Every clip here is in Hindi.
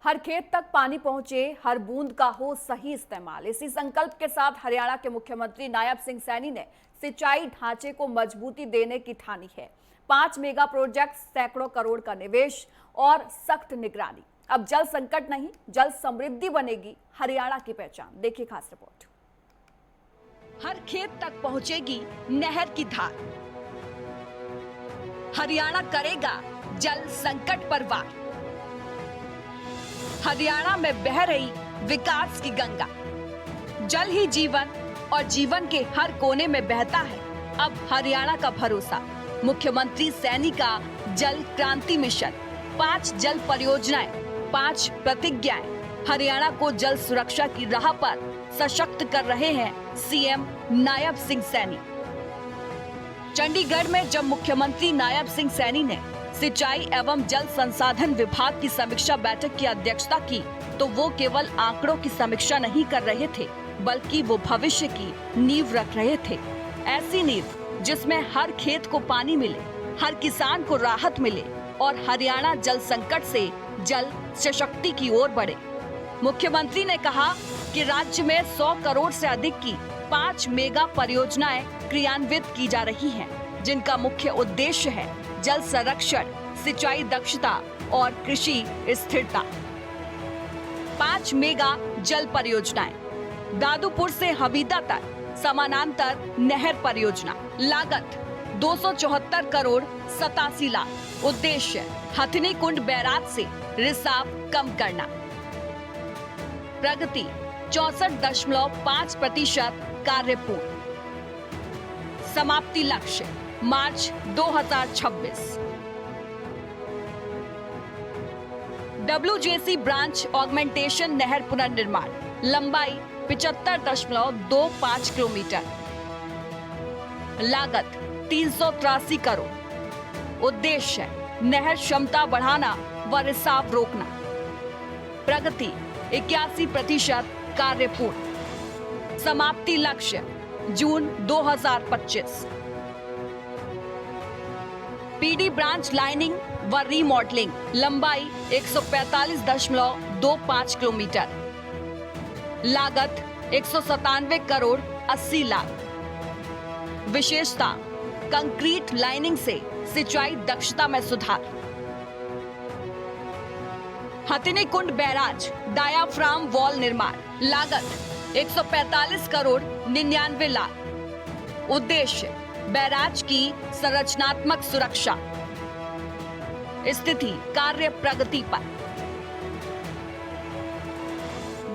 हर खेत तक पानी पहुंचे, हर बूंद का हो सही इस्तेमाल। इसी संकल्प के साथ हरियाणा के मुख्यमंत्री नायब सिंह सैनी ने सिंचाई ढांचे को मजबूती देने की ठानी है। 5 मेगा प्रोजेक्ट, सैकड़ों करोड़ का निवेश और सख्त निगरानी। अब जल संकट नहीं, जल समृद्धि बनेगी हरियाणा की पहचान। देखिए खास रिपोर्ट। हर खेत तक पहुंचेगी नहर की धार। हरियाणा करेगा जल संकट पर वार। हरियाणा में बह रही विकास की गंगा। जल ही जीवन और जीवन के हर कोने में बहता है अब हरियाणा का भरोसा। मुख्यमंत्री सैनी का जल क्रांति मिशन, 5 जल परियोजनाएं, 5 प्रतिज्ञाएं हरियाणा को जल सुरक्षा की राह पर सशक्त कर रहे हैं सीएम नायब सिंह सैनी। चंडीगढ़ में जब मुख्यमंत्री नायब सिंह सैनी ने सिंचाई एवं जल संसाधन विभाग की समीक्षा बैठक की अध्यक्षता की, तो वो केवल आंकड़ों की समीक्षा नहीं कर रहे थे, बल्कि वो भविष्य की नींव रख रहे थे। ऐसी नींव जिसमें हर खेत को पानी मिले, हर किसान को राहत मिले और हरियाणा जल संकट से जल सशक्ति की ओर बढ़े। मुख्यमंत्री ने कहा कि राज्य में 100 करोड़ से अधिक की 5 मेगा परियोजनाएं क्रियान्वित की जा रही हैं, जिनका मुख्य उद्देश्य है जल संरक्षण, सिंचाई दक्षता और कृषि स्थिरता। 5 मेगा जल परियोजनाएं। दादूपुर से हवीदा तक समानांतर नहर परियोजना, लागत 274 करोड़ 87 लाख। उद्देश्य हथिनी कुंड बैराज से रिसाव कम करना। प्रगति 64.5% कार्य पूर्ण। समाप्ति लक्ष्य मार्च 2026। WJC ब्रांच ऑगमेंटेशन नहर पुनर्निर्माण, लंबाई 75.25 किलोमीटर, लागत 383 करोड़। उद्देश्य नहर क्षमता बढ़ाना व रिसाव रोकना। प्रगति 81% कार्य पूर्ण। समाप्ति लक्ष्य जून 2025। पीडी ब्रांच लाइनिंग व रीमॉडलिंग, लंबाई 145.25 किलोमीटर, लागत 197 करोड़ 80 लाख। विशेषता कंक्रीट लाइनिंग से सिंचाई दक्षता में सुधार। हथिनी कुंड बैराज डायाफ्राम वॉल निर्माण, लागत 145 करोड़ 99 लाख। उद्देश्य बैराज की संरचनात्मक सुरक्षा। स्थिति कार्य प्रगति पर।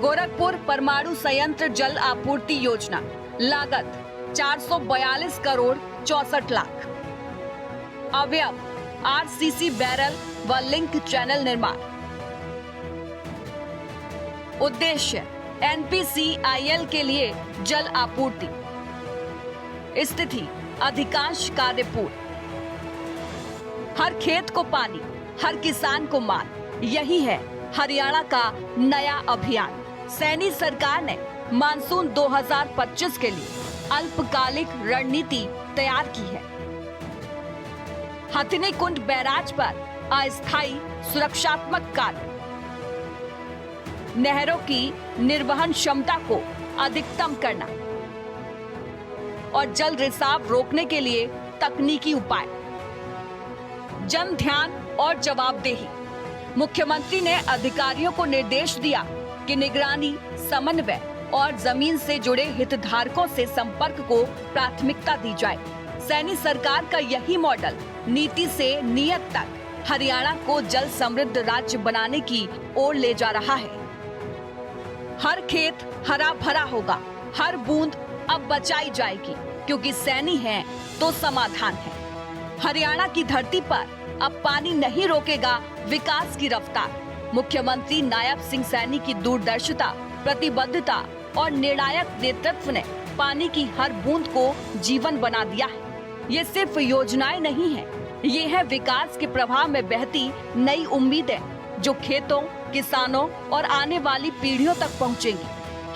गोरखपुर परमाणु संयंत्र जल आपूर्ति योजना, लागत 442 करोड़ 64 लाख। अवयव आरसीसी बैरल व लिंक चैनल निर्माण। उद्देश्य NPCIL के लिए जल आपूर्ति। स्थिति अधिकांश कार्य पूर्ण। हर खेत को पानी, हर किसान को मान, यही है हरियाणा का नया अभियान। सैनी सरकार ने मानसून 2025 के लिए अल्पकालिक रणनीति तैयार की है। हथिनी कुंड बैराज पर अस्थायी सुरक्षात्मक कार्य, नहरों की निर्वहन क्षमता को अधिकतम करना और जल रिसाव रोकने के लिए तकनीकी उपाय। जन ध्यान और जवाबदेही। मुख्यमंत्री ने अधिकारियों को निर्देश दिया कि निगरानी, समन्वय और जमीन से जुड़े हितधारकों से संपर्क को प्राथमिकता दी जाए। सैनी सरकार का यही मॉडल नीति से नियत तक हरियाणा को जल समृद्ध राज्य बनाने की ओर ले जा रहा है। हर खेत हरा भरा होगा, हर बूंद अब बचाई जाएगी, क्योंकि सैनी है तो समाधान है। हरियाणा की धरती पर अब पानी नहीं रोकेगा विकास की रफ्तार। मुख्यमंत्री नायब सिंह सैनी की दूरदर्शिता, प्रतिबद्धता और निर्णायक नेतृत्व ने पानी की हर बूंद को जीवन बना दिया है। ये सिर्फ योजनाएं नहीं है, ये है विकास के प्रवाह में बहती नई उम्मीदें, जो खेतों, किसानों और आने वाली पीढ़ियों तक पहुंचेंगी।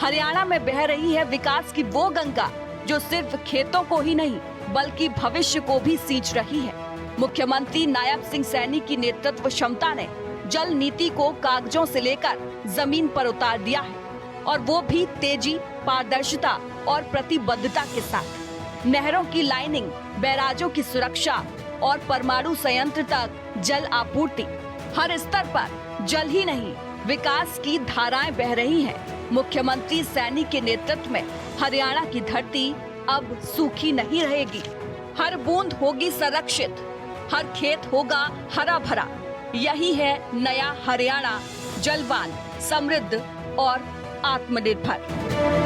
हरियाणा में बह रही है विकास की वो गंगा, जो सिर्फ खेतों को ही नहीं बल्कि भविष्य को भी सींच रही है। मुख्यमंत्री नायब सिंह सैनी की नेतृत्व क्षमता ने जल नीति को कागजों से लेकर जमीन पर उतार दिया है, और वो भी तेजी, पारदर्शिता और प्रतिबद्धता के साथ। नहरों की लाइनिंग, बैराजों की सुरक्षा और परमाणु संयंत्र तक जल आपूर्ति, हर स्तर पर जल ही नहीं विकास की धाराएं बह रही हैं। मुख्यमंत्री सैनी के नेतृत्व में हरियाणा की धरती अब सूखी नहीं रहेगी। हर बूंद होगी संरक्षित, हर खेत होगा हरा भरा। यही है नया हरियाणा, जलवान, समृद्ध और आत्मनिर्भर।